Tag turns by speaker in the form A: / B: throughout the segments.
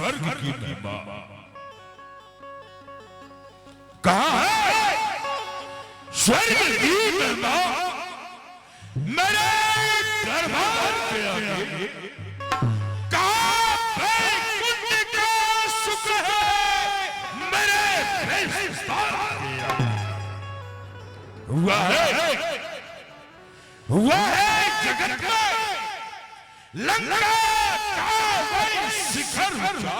A: स्वर्ग की महिमा कहाँ है स्वर्ग की महिमा मेरे दरबार के आगे कहाँ वैकुंठ का सुख है मेरे बेस्तार के आगे हुआ है जगत में लंका का वही शिखर ऊंचा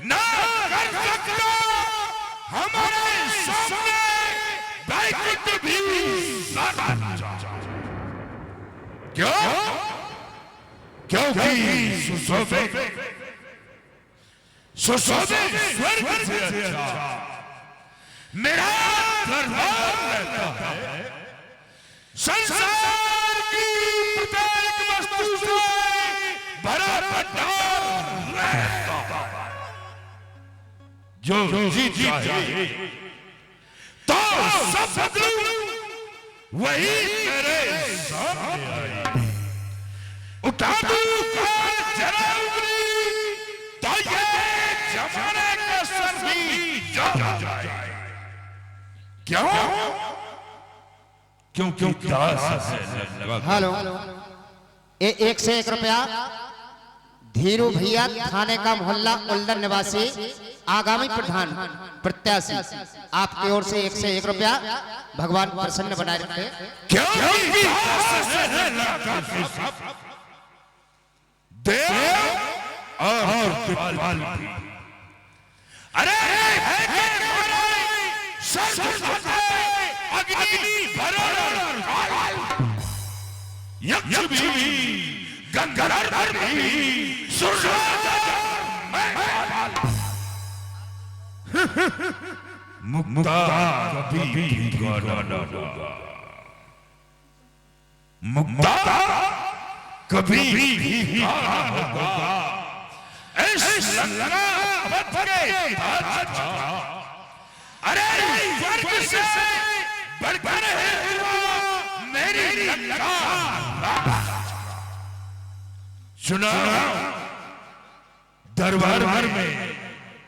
A: ना कर सकता हमारे सामने वैकुंठ भी क्यों क्योंकि सुशोभित स्वर्ग से अच्छा मेरा दरबार रहता है संसार की प्रत्येक वस्तु से भरा भंडार रहता है जो जी चाहिए तो सब बदलू वही मेरे सामने आए उठा दूं जरा उंगली तो ये जमाने का सर भी जा जाए क्यों क्योंकि दास है
B: हेलो एक से 1 रुपया धीरू भैया थाने का मोहल्ला उल्लन निवासी आगामी प्रधान प्रत्याशी आपकी ओर से 1 से 1 रुपया भगवान प्रसन्न बनाए रखे
A: क्योंकि देव और कृपाल भी अरे अग्नि भरण यक्ष भी गंधर्व भी मुक्ता कभी ठिकाना न होगा मुक्ता कभी भी ठिकाना होगा इस लंका पथ के अरे स्वर्ग से बढ़कर है मेरी लंका सुना दरबार में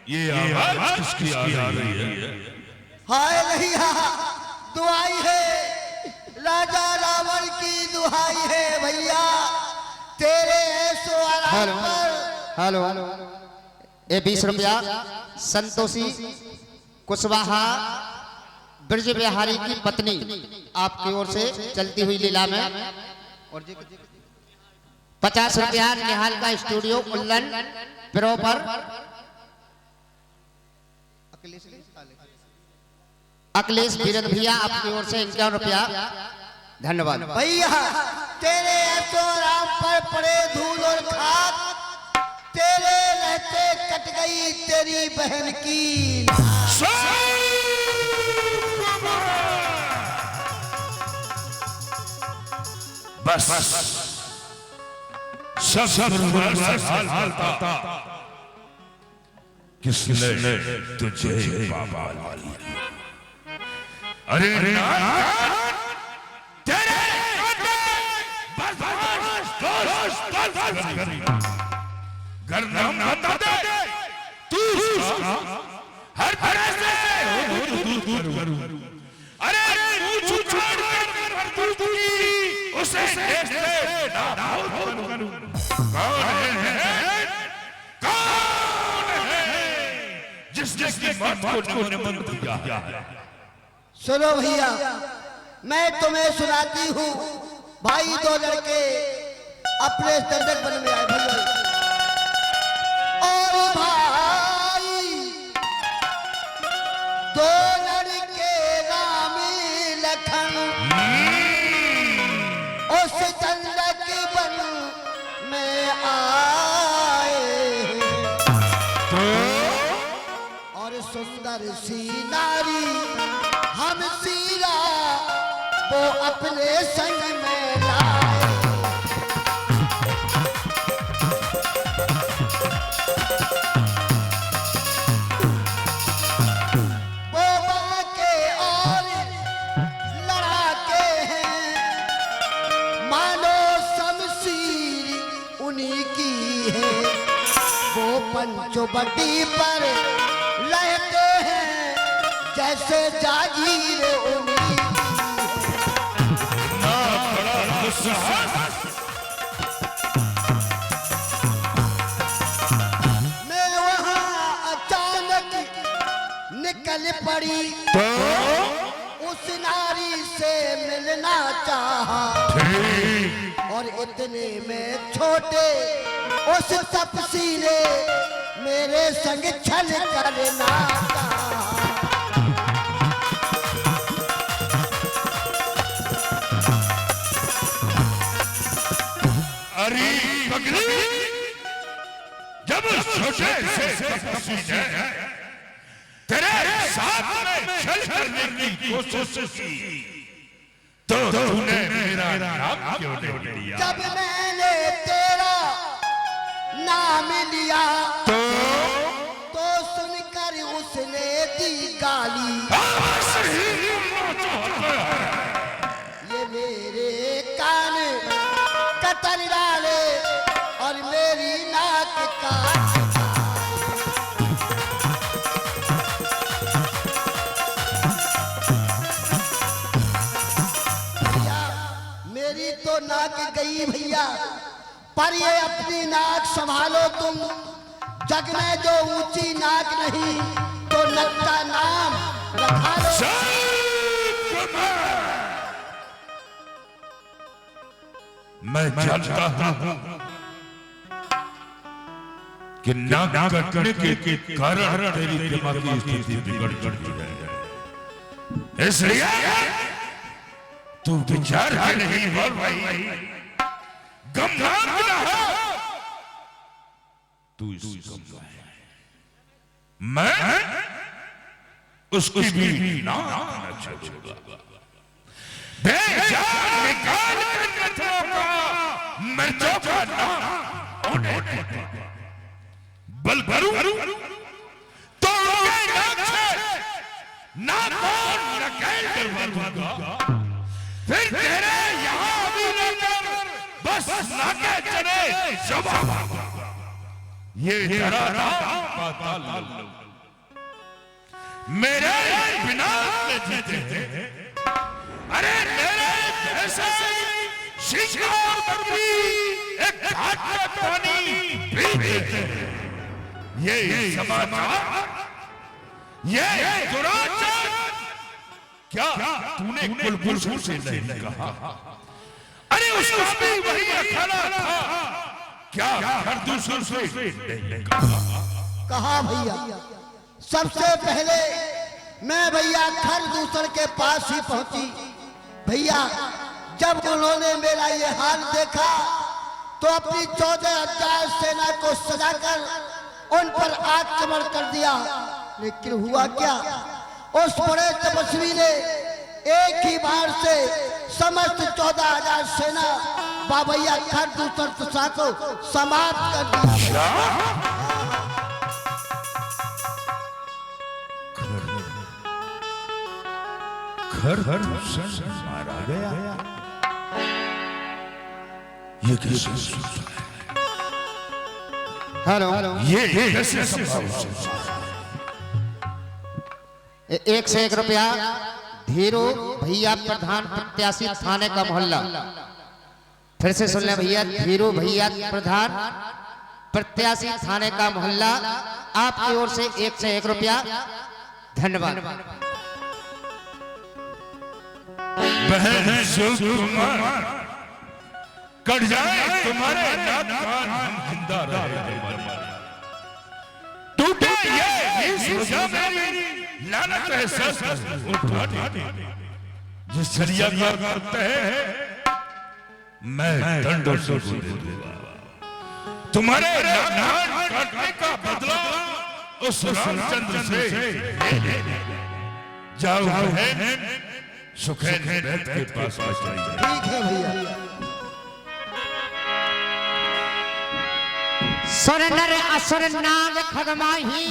A: ये आवाज किसकी आ रही है
C: हाय भैया दुआई है राजा रावण की दुहाई है भैया तेरे ऐसो आराम पर
B: हेलो ये 20 रुपया संतोषी कुशवाहा ब्रज बिहारी की पत्नी आपकी ओर से चलती हुई लीला में और 50 रुपया निहाल का स्टूडियो उल्लन प्रॉपर अखिलेश बीरन भैया आपकी ओर से 51 रुपया धन्यवाद
C: भैया तेरे ऐसो आराम पर पड़े धूल और खाक तेरे रहते कट गई तेरी बहन की
A: बस सब हालता किसने तुझे बाबा लिया अरे तेरे गर्दन बता दे तू हर तरह से दूर करूं अरे पूछ छोड़ कर तू उसे देश से नाबूद करूं कौन है जिसकी मौत को निमन दिया है
C: सुनो भैया मैं तुम्हें सुनाती हूँ भाई 2 लड़के अपने दंडक वन में आए भैया और भाई 2 लड़के रामी लखन उस दंडक वन में आए और सुंदर सी नारी हम सीरा वो अपने संग में लाए वो बाके और लड़ाके हैं मानो शमशीर उन्हीं की है वो पंचवटी पर रहते हैं जैसे जागीर उन्हीं
A: ना बड़ा दुस्साहस
C: मैं वहाँ अचानक निकल पड़ी
A: तो
C: उस नारी से मिलना चाहा और इतने में छोटे उस तपसी ने मेरे संग छल करना चाहा।
A: अरे पगली, जब उस छोटे से तपस्वी ने तेरे साथ में छल करने की कोशिश की तो तूने मेरा नाम क्यों नहीं लिया?
C: जब मैंने तेरा नाम लिया तो सुनकर उसने दी गाली। ये मेरे कान कतर डाले और मेरी नाक काट भैया, मेरी तो नाक गई भैया, पर ये अपनी नाक संभालो तुम। जग में जो ऊंची नाक नहीं तो नक का नाम रखा लो।
A: मैं जानता हूं कि नाक कटने के कारण तेरी दिमागी स्थिति बिगड़ चुकी है, इसलिए तू विचार ही नहीं बोल भाई, गमनाक ना हो तू इस गम में। मैं उसकी भी नाक न छोड़ूंगा। बेजान निकाल कर नथनों का मिर्चों का नाम उन्हें बल भरूं तो उनके नाक से नाखून नकेल करवा दूंगा। फिर तेरे यहाँ भी रहकर बस नाके चने जवाब ये तेरा नाम पाताल लोक। मेरे बिना में जीते हैं, अरे मेरे जैसे शिकार बकरी एक घाट का पानी पीते हैं। ये समाचार, ये दुराचार क्या तूने कुलभूषण से नहीं कहा? अरे उसका भी वही अखाड़ा था, क्या खरदूसर से नहीं
C: कहा भैया? सबसे पहले मैं भैया खरदूसर के पास ही पहुंची। भैया जब उन्होंने मेरा ये हाल देखा तो अपनी 14,000 सेना को सजाकर उन पर आक्रमण कर दिया। लेकिन हुआ क्या, उस बड़े तपस्वी ने एक ही बार से समस्त 14,000 सेना बाबैया खरदूसर तुषा को समाप्त कर दिया।
A: खरदूसर मारा गया, ये कैसे
B: हेलो,
A: ये कैसे संभव?
B: 1 से 1 रुपया धीरू भैया प्रधान प्रत्याशी थाने का मोहल्ला। फिर से सुन ले भैया, धीरू भैया प्रधान प्रत्याशी थाने का मोहल्ला, आपकी ओर से 1 से 1 रुपया। धन्यवाद।
A: बहन शिवकुमार, कट जाए तुम्हारे नाक कान, हम जिंदा रहे। टूटे ये सोचा मेरी लानत है सर उठा दे। जिस सरिया का करते हैं मैं दंडों से दे दूंगा। तुम्हारे नाक कान काटने का बदला उस रामचंद्र से जाओ बहन, सुखैन बैठ के पास पहुंचाइए।
C: ठीक है भैया।
B: सुर नर असुर नाग खगमाही,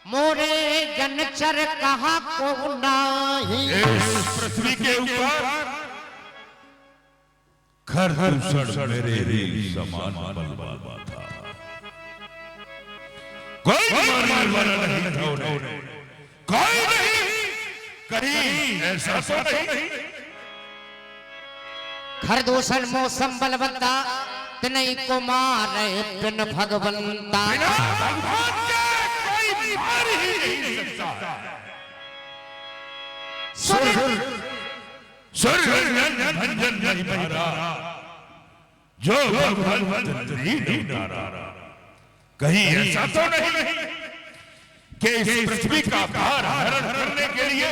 B: मोरे जनचर कहा को नाही।
A: इस पृथ्वी के ऊपर खरदूसर मेरे समान बलवान था। कोई मारने वाला नहीं था उन्हें, कोई नहीं, कहीं ऐसा तो नहीं।
B: खरदूषण मौसम बलवंता तिनई को मारे बिन भगवंता।
A: बिना भगवान के कोई मार ही नहीं सकता। सुर भंजन नहीं मारा जो भगवान नहीं मारा। कहीं ऐसा तो नहीं कि इस पृथ्वी का भार हरण करने के लिए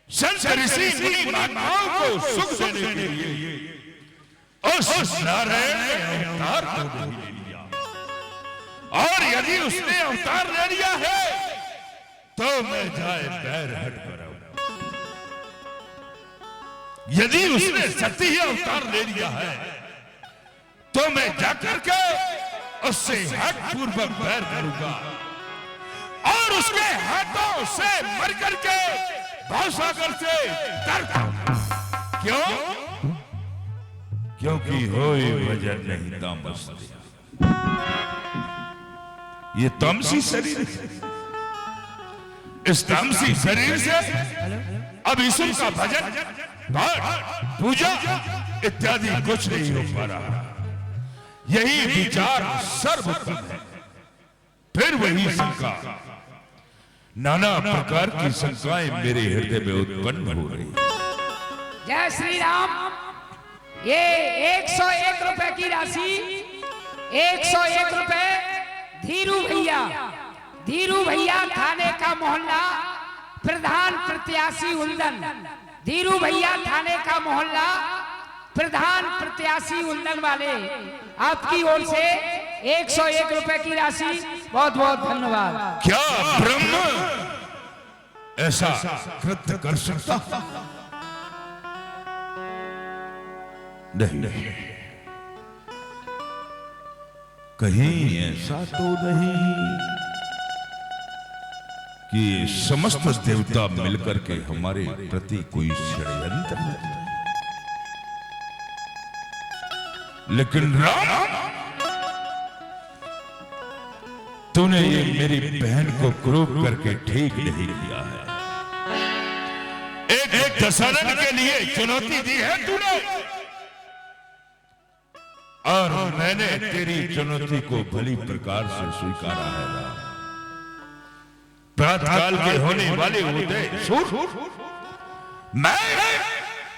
A: संत ऋषि मुनि महात्माओं को सुख देने के लिए उस नारायण ने अवतार को नहीं लिया। और यदि उसने अवतार ले लिया है तो मैं जाए पैर हट कर आऊं। यदि उसने सत्य ही अवतार ले लिया है तो मैं जाकर के उससे हट पूर्वक पैर करूंगा और उसके हाथों से मर करके भवसागर से तरता। क्यों? क्योंकि होए वजह नहीं तामस। ये तामसी शरीर है, इस तामसी शरीर से अब ईश्वर का भजन, पाठ, पूजा इत्यादि कुछ नहीं हो पा रहा। यही विचार सर्वोत्तम है। फिर वही शंका, नाना प्रकार की शंकाएं मेरे हृदय में उत्पन्न हो रही।
D: जय श्री राम। ये 101 रुपए की राशि, 101 रुपए धीरू भैया थाने का मोहल्ला प्रधान प्रत्याशी उल्दन। धीरू भैया थाने का मोहल्ला प्रधान प्रत्याशी उल्दन वाले आपकी ओर से 101 रुपए की राशि, बहुत बहुत धन्यवाद।
A: क्या ब्रह्म ऐसा कृत्य कर सकता? नहीं, कहीं ऐसा तो नहीं कि समस्त देवता मिलकर के हमारे प्रति कोई षड्यंत्र करते हैं। लेकिन राम, तूने ये मेरी बहन को क्रूप करके ठीक नहीं किया है। एक दशरथ के लिए चुनौती दी है तूने और मैंने तेरी चुनौती को भली प्रकार से स्वीकारा है। राम, प्रातःकाल के होने वाले उदय सूर्य मैं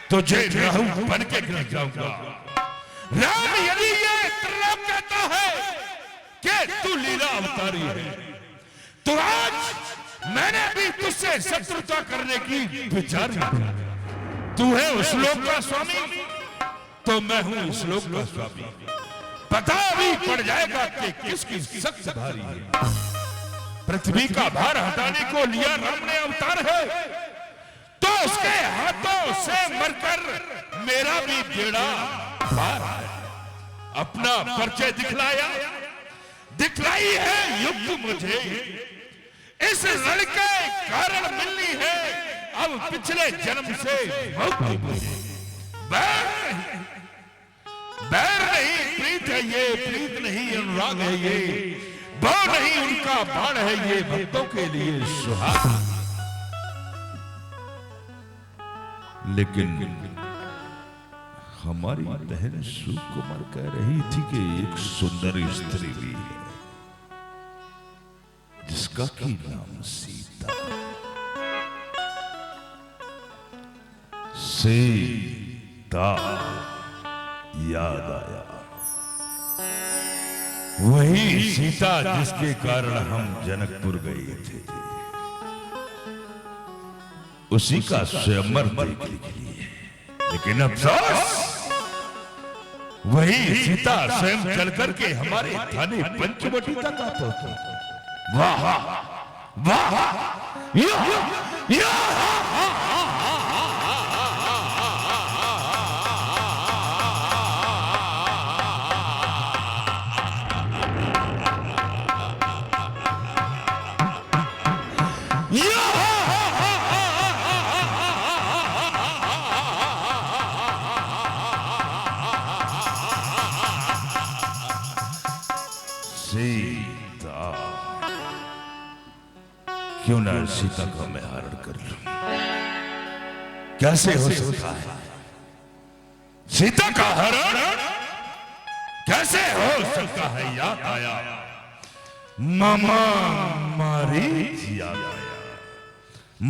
A: तुझे राहु बन के गिर जाऊंगा। राम, यदि ये त्रिलोक कहता है कि तू लीला अवतारी है तो आज मैंने भी तुझसे शत्रुता करने की विचार किया। तू है उस लोक का स्वामी तो मैं हूं इस लोक का स्वामी। पता भी पड़ जाएगा कि किसकी सख्त भारी है। पृथ्वी का भार हटाने को लिया राम ने अवतार है तो उसके हाथों से मरकर मेरा भी बेड़ा पार है। अपना परिचय दिखलाई है युक्त मुझे। इस लड़के कारण मिलनी है अब पिछले जन्म से मुक्ति मुझे। बैर नहीं प्रीत है ये, प्रीत नहीं अनुराग है ये, वो नहीं उनका बाण है ये, भक्तों के लिए सुहाग। लेकिन हमारी बहन सुकुमार कह रही थी कि एक सुंदर स्त्री भी है जिसका की नाम सीता। सीता याद आया, वही सीता जिसके कारण हम जनकपुर गए थे। उसी का स्वयंवर देखने के लिए। लेकिन अफसोस वही सीता स्वयं चल करके हमारे थाने पंचवटी तक आ पहुंची। वाह वाह, सीता, क्यों ना सीता का मैं हरण कर लूं? कैसे हो सकता है सीता का हरण? कैसे हो सकता है? याद आया मामा मारी याद आया।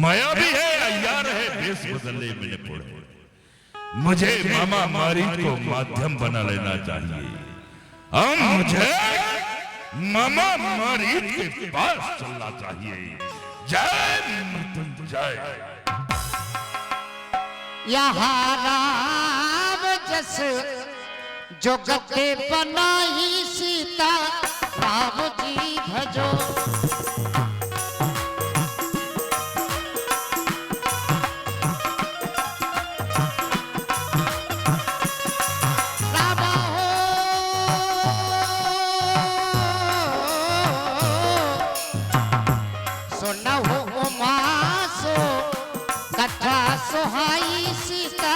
A: माया भी है, अय्यार है, देश बदलने में पड़े। मुझे मामा मारी को माध्यम बना लेना चाहिए। अब मुझे मामा मारी के पास चलना चाहिए। जय मृत्युंजय।
B: यहाँ राम जस जो गद्दे बनाई सीता, राम जी भजो। रामा हो सुना हो उमा सो कथा सुहाई सीता,